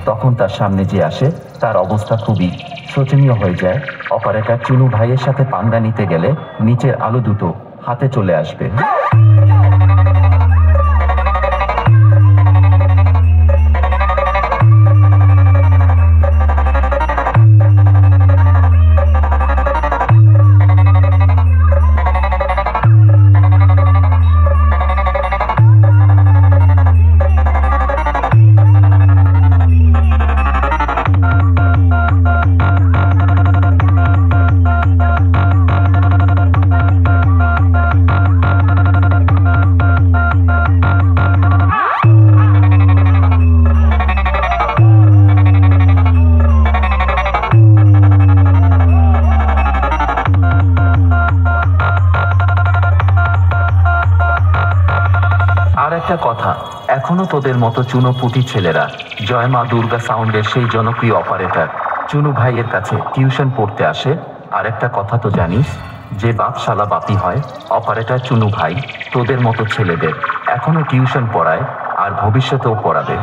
তখন তার সামনে যে আসে তার অবস্থা খুবই শোচনীয় হয়ে যায়। অপারেটর চুনু ভাইয়ের সাথে পাঙ্গা নিতে গেলে নিচের আলো দুটো হাতে চলে আসবে। আর একটা কথা, এখনো তোদের মতো চুনোপুটি ছেলেরা জয় মা দুর্গা সাউন্ডের সেই জনপ্রিয় অপারেটর চুনু ভাইয়ের কাছে টিউশন পড়তে আসে। আর একটা কথা তো জানিস, যে বাপ শালা বাপি হয়, অপারেটর চুনু ভাই তোদের মতো ছেলেদের এখনো টিউশন পড়ায় আর ভবিষ্যতেও পড়াবে।